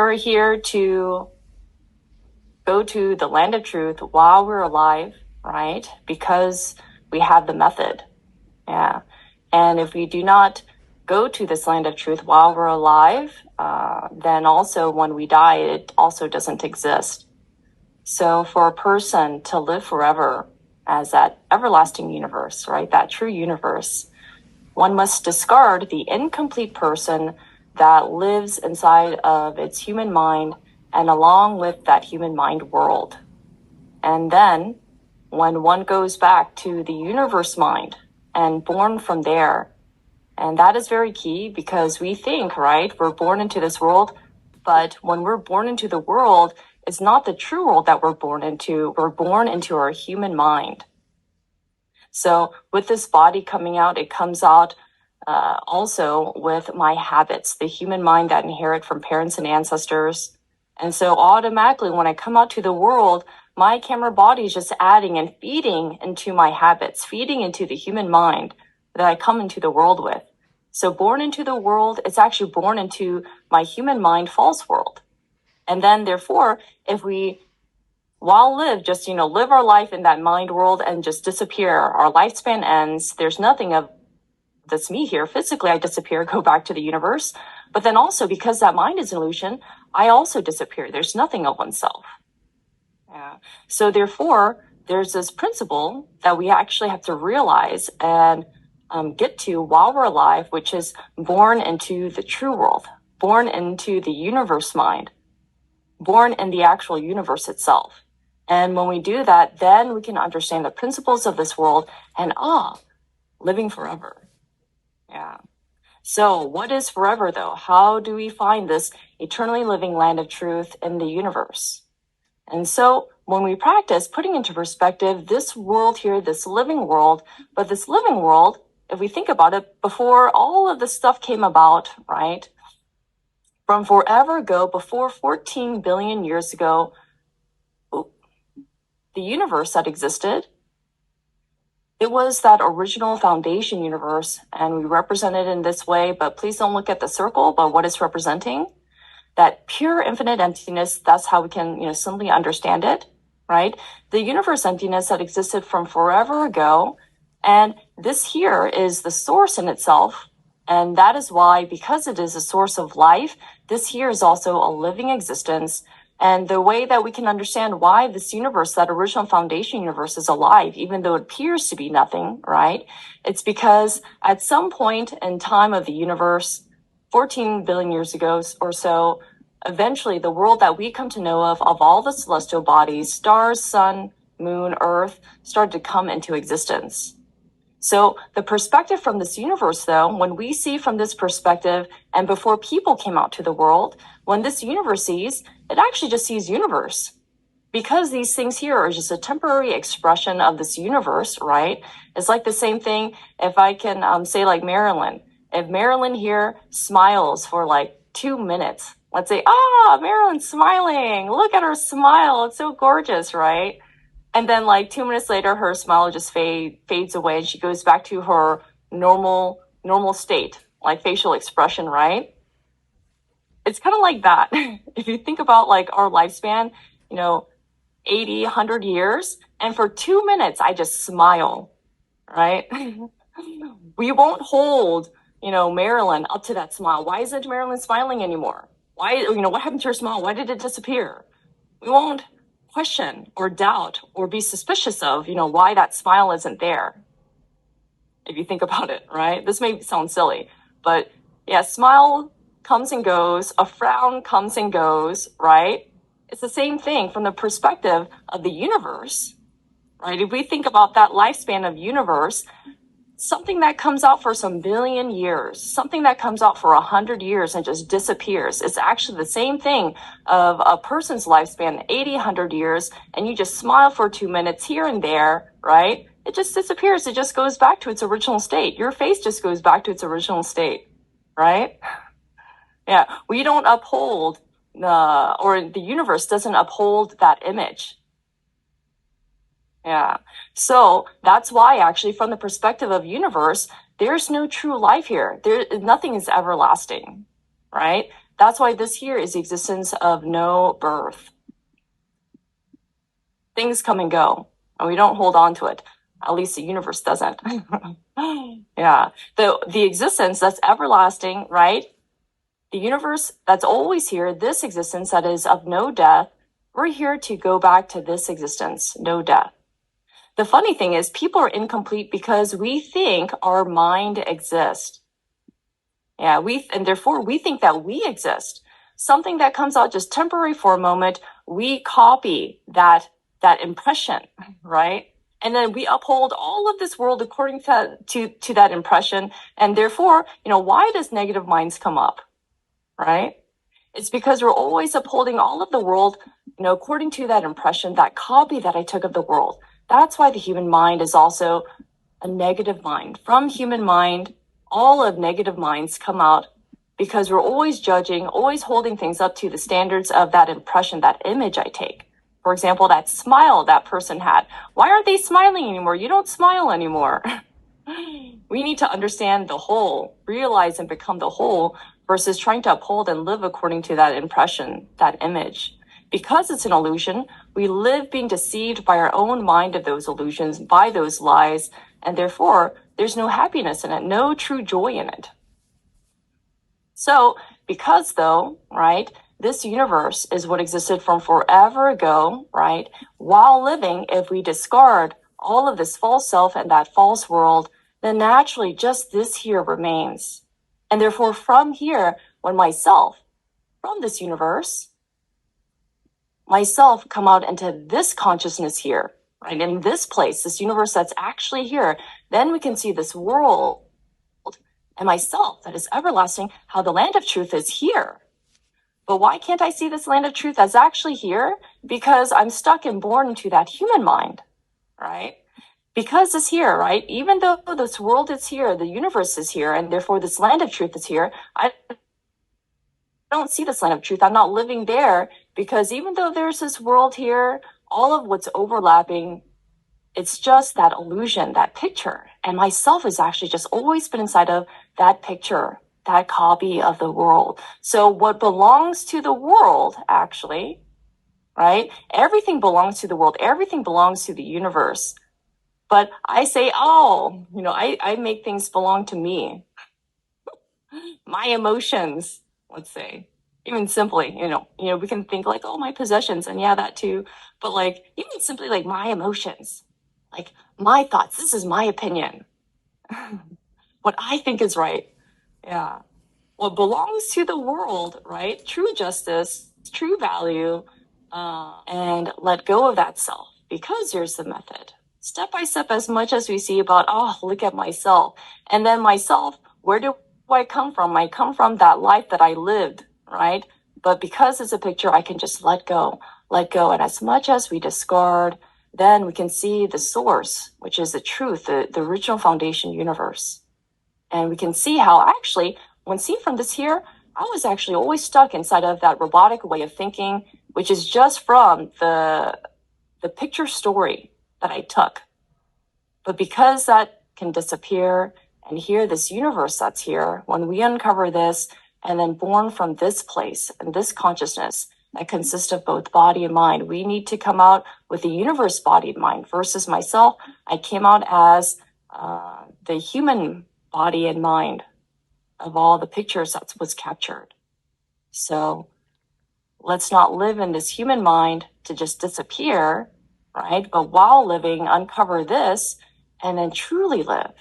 we're here to go to the land of truth while we're alive, right? Because we have the method. Yeah. And if we do not go to this land of truth while we're alive, then also when we die, it also doesn't exist. So for a person to live forever as that everlasting universe, right? That true universe, one must discard the incomplete person that lives inside of its human mind and along with that human mind world. And then when one goes back to the universe mind and born from there, and that is very key because we think, right, we're born into this world, but when we're born into the world, it's not the true world that we're born into. We're born into our human mind. So with this body coming out, it comes out also with my habits, the human mind that I inherit from parents and ancestors. And so automatically when I come out to the world, my camera body is just adding and feeding into my habits, feeding into the human mind that I come into the world with. So born into the world, it's actually born into my human mind false world. And then therefore, if we while live, just, live our life in that mind world and just disappear, our lifespan ends, there's nothing of that's me here. Physically, I disappear, go back to the universe. But then also because that mind is an illusion, I also disappear. There's nothing of oneself. Yeah. So therefore, there's this principle that we actually have to realize and get to while we're alive, which is born into the true world, born into the universe mind, born in the actual universe itself. And when we do that, then we can understand the principles of this world and living forever. Yeah. So what is forever though? How do we find this eternally living land of truth in the universe? And so when we practice putting into perspective this world here, this living world, but this living world, if we think about it, before all of this stuff came about, right? From forever ago, before 14 billion years ago, the universe that existed, it was that original foundation universe, and we represent it in this way, but please don't look at the circle, but what it's representing. That pure infinite emptiness, that's how we can, simply understand it, right? The universe emptiness that existed from forever ago, and this here is the source in itself, and that is why, because it is a source of life, this here is also a living existence. And the way that we can understand why this universe, that original foundation universe, is alive, even though it appears to be nothing, right? It's because at some point in time of the universe, 14 billion years ago or so, eventually the world that we come to know of all the celestial bodies, stars, sun, moon, earth, started to come into existence. So the perspective from this universe, though, when we see from this perspective, and before people came out to the world, when this universe sees, it actually just sees universe. Because these things here are just a temporary expression of this universe, right? It's like the same thing if I can say like Marilyn. If Marilyn here smiles for like 2 minutes, let's say, Marilyn's smiling. Look at her smile. It's so gorgeous, right? And then like 2 minutes later, her smile just fades away and she goes back to her normal state, like facial expression, right? It's kind of like that. If you think about like our lifespan, 80, 100 years, and for 2 minutes, I just smile, right? We won't hold, Marilyn up to that smile. Why isn't Marilyn smiling anymore? Why, what happened to her smile? Why did it disappear? We won't question or doubt or be suspicious of, why that smile isn't there. If you think about it, right? This may sound silly, but yeah, smile comes and goes, a frown comes and goes, right? It's the same thing from the perspective of the universe, right? If we think about that lifespan of universe, something that comes out for some billion years, something that comes out for 100 years and just disappears. It's actually the same thing of a person's lifespan, 80, 100 years, and you just smile for 2 minutes here and there, right? It just disappears. It just goes back to its original state. Your face just goes back to its original state, right? Yeah, we don't uphold, or the universe doesn't uphold that image. Yeah. So that's why actually from the perspective of universe, there's no true life here. Nothing is everlasting, right? That's why this here is the existence of no birth. Things come and go, and we don't hold on to it. At least the universe doesn't. Yeah. The existence that's everlasting, right? The universe that's always here, this existence that is of no death, we're here to go back to this existence, no death. The funny thing is people are incomplete because we think our mind exists. Yeah, and therefore we think that we exist. Something that comes out just temporary for a moment, we copy that impression, right? And then we uphold all of this world according to that impression. And therefore, why does negative minds come up, right? It's because we're always upholding all of the world, according to that impression, that copy that I took of the world. That's why the human mind is also a negative mind. From human mind, all of negative minds come out because we're always judging, always holding things up to the standards of that impression, that image I take. For example, that smile that person had. Why aren't they smiling anymore? You don't smile anymore. We need to understand the whole, realize and become the whole versus trying to uphold and live according to that impression, that image. Because it's an illusion, we live being deceived by our own mind of those illusions, by those lies, and therefore there's no happiness in it, no true joy in it. So because though, right, this universe is what existed from forever ago, right? While living, if we discard all of this false self and that false world, then naturally just this here remains. And therefore from here, when myself, from this universe, myself come out into this consciousness here, right? In this place, this universe that's actually here, then we can see this world and myself that is everlasting, how the land of truth is here. But why can't I see this land of truth that's actually here? Because I'm stuck and born into that human mind, right? Because it's here, right? Even though this world is here, the universe is here, and therefore this land of truth is here, I don't see this land of truth. I'm not living there because even though there's this world here, all of what's overlapping, it's just that illusion, that picture. And myself has actually just always been inside of that picture, that copy of the world. So what belongs to the world, actually, right? Everything belongs to the world. Everything belongs to the universe. But I say, I make things belong to me. My emotions, let's say, even simply, we can think like, oh, my possessions, and yeah, that too. But like, even simply like my emotions, like my thoughts, this is my opinion. What I think is right. Yeah. What belongs to the world, right? True justice, true value, and let go of that self, because here's the method. Step by step, as much as we see about, look at myself. And then myself, where do I come from? I come from that life that I lived, right? But because it's a picture, I can just let go. And as much as we discard, then we can see the source, which is the truth, the original foundation universe. And we can see how actually, when seen from this here, I was actually always stuck inside of that robotic way of thinking, which is just from the picture story that I took. But because that can disappear, and here, this universe that's here, when we uncover this, and then born from this place and this consciousness that consists of both body and mind, we need to come out with the universe, body, and mind. Versus myself, I came out as the human body and mind of all the pictures that was captured. So let's not live in this human mind to just disappear, right? But while living, uncover this and then truly live.